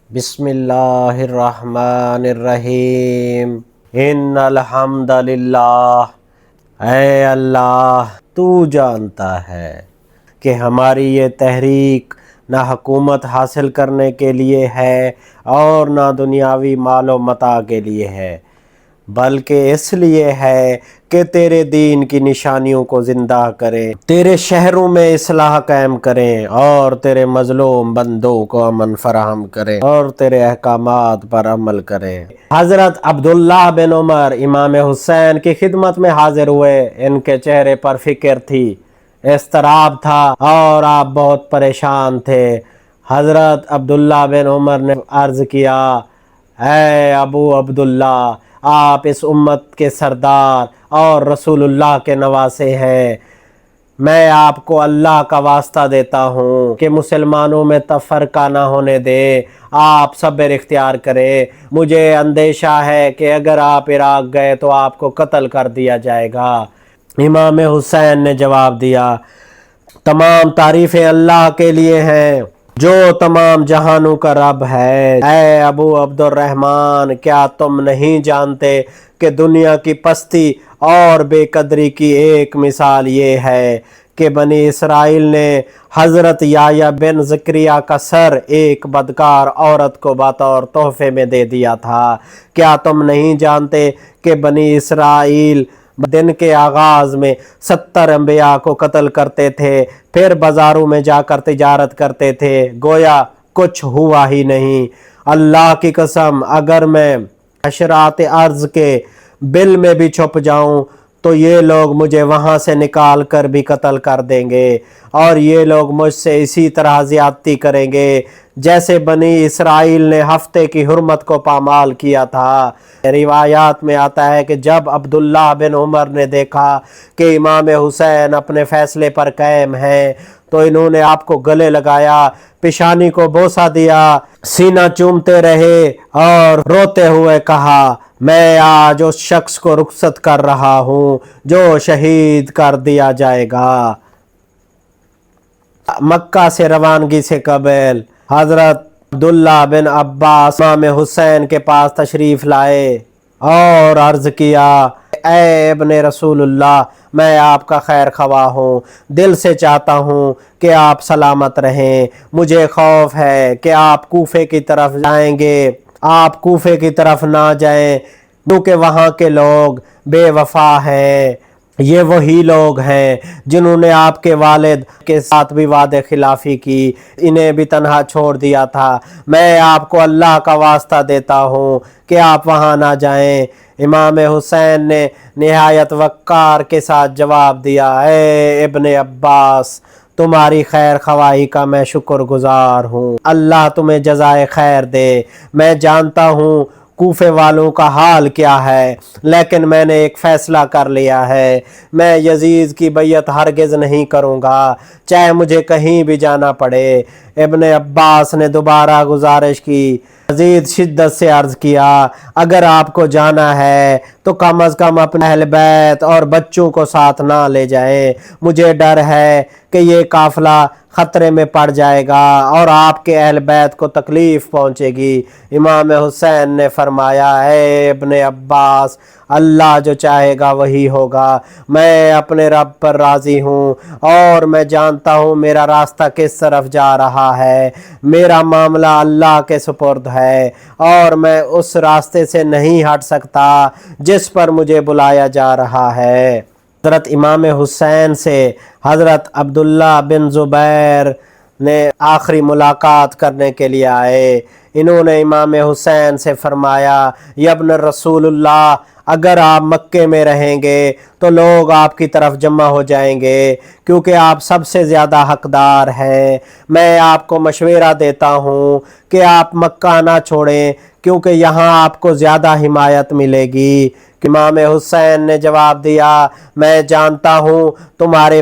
بسم اللہ الرحمن الرحیم ان الحمد للہ۔ اے اللہ، تو جانتا ہے کہ ہماری یہ تحریک نہ حکومت حاصل کرنے کے لیے ہے اور نہ دنیاوی مال و متاع کے لیے ہے، بلکہ اس لیے ہے کہ تیرے دین کی نشانیوں کو زندہ کریں، تیرے شہروں میں اصلاح قائم کریں اور تیرے مظلوم بندوں کو امن فراہم کریں اور تیرے احکامات پر عمل کریں۔ حضرت عبداللہ بن عمر امام حسین کی خدمت میں حاضر ہوئے۔ ان کے چہرے پر فکر تھی، اضطراب تھا اور آپ بہت پریشان تھے۔ حضرت عبداللہ بن عمر نے عرض کیا، اے ابو عبداللہ، آپ اس امت کے سردار اور رسول اللہ کے نواسے ہیں۔ میں آپ کو اللہ کا واسطہ دیتا ہوں کہ مسلمانوں میں تفرقہ نہ ہونے دے، آپ صبر اختیار کریں۔ مجھے اندیشہ ہے کہ اگر آپ عراق گئے تو آپ کو قتل کر دیا جائے گا۔ امام حسین نے جواب دیا، تمام تعریفیں اللہ کے لیے ہیں جو تمام جہانوں کا رب ہے۔ اے ابو عبد الرحمن، کیا تم نہیں جانتے کہ دنیا کی پستی اور بے قدری کی ایک مثال یہ ہے کہ بنی اسرائیل نے حضرت یحییٰ بن زکریا کا سر ایک بدکار عورت کو بطور تحفے میں دے دیا تھا؟ کیا تم نہیں جانتے کہ بنی اسرائیل دن کے آغاز میں 70 انبیاء کو قتل کرتے تھے، پھر بازاروں میں جا کر تجارت کرتے تھے، گویا کچھ ہوا ہی نہیں؟ اللہ کی قسم، اگر میں حشرات ارض کے بل میں بھی چھپ جاؤں تو یہ لوگ مجھے وہاں سے نکال کر بھی قتل کر دیں گے، اور یہ لوگ مجھ سے اسی طرح زیادتی کریں گے جیسے بنی اسرائیل نے ہفتے کی حرمت کو پامال کیا تھا۔ روایات میں آتا ہے کہ جب عبداللہ بن عمر نے دیکھا کہ امام حسین اپنے فیصلے پر قائم ہیں تو انہوں نے آپ کو گلے لگایا، پیشانی کو بوسہ دیا، سینہ چومتے رہے اور روتے ہوئے کہا، میں آج اس شخص کو رخصت کر رہا ہوں جو شہید کر دیا جائے گا۔ مکہ سے روانگی سے قبل حضرت عبداللہ بن عباس امام حسین کے پاس تشریف لائے اور عرض کیا، اے ابن رسول اللہ، میں آپ کا خیر خواہ ہوں، دل سے چاہتا ہوں کہ آپ سلامت رہیں۔ مجھے خوف ہے کہ آپ کوفے کی طرف جائیں گے۔ آپ کوفے کی طرف نہ جائیں کیونکہ وہاں کے لوگ بے وفا ہیں۔ یہ وہی لوگ ہیں جنہوں نے آپ کے والد کے ساتھ بھی وعدے خلافی کی، انہیں بھی تنہا چھوڑ دیا تھا۔ میں آپ کو اللہ کا واسطہ دیتا ہوں کہ آپ وہاں نہ جائیں۔ امام حسین نے نہایت وقار کے ساتھ جواب دیا، اے ابن عباس، تمہاری خیر خواہی کا میں شکر گزار ہوں، اللہ تمہیں جزائے خیر دے۔ میں جانتا ہوں کوفے والوں کا حال کیا ہے، لیکن میں نے ایک فیصلہ کر لیا ہے، میں یزید کی بیعت ہرگز نہیں کروں گا، چاہے مجھے کہیں بھی جانا پڑے۔ ابن عباس نے دوبارہ گزارش کی، مزید شدت سے عرض کیا، اگر آپ کو جانا ہے تو کم از کم اپنے اہل بیت اور بچوں کو ساتھ نہ لے جائیں، مجھے ڈر ہے کہ یہ قافلہ خطرے میں پڑ جائے گا اور آپ کے اہل بیت کو تکلیف پہنچے گی۔ امام حسین نے فرمایا، اے ابن عباس، اللہ جو چاہے گا وہی ہوگا، میں اپنے رب پر راضی ہوں اور میں جانتا ہوں میرا راستہ کس طرف جا رہا ہے، میرا معاملہ اللہ کے سپرد ہے اور میں اس راستے سے نہیں ہٹ سکتا جس پر مجھے بلایا جا رہا ہے۔ حضرت امام حسین سے حضرت عبداللہ بن زبیر نے آخری ملاقات کرنے کے لیے آئے۔ انہوں نے امام حسین سے فرمایا، یا ابن رسول اللہ، اگر آپ مکے میں رہیں گے تو لوگ آپ کی طرف جمع ہو جائیں گے کیونکہ آپ سب سے زیادہ حقدار ہیں۔ میں آپ کو مشورہ دیتا ہوں کہ آپ مکہ نہ چھوڑیں کیونکہ یہاں آپ کو زیادہ حمایت ملے گی۔ امام حسین نے جواب دیا، میں جانتا ہوں تمہارے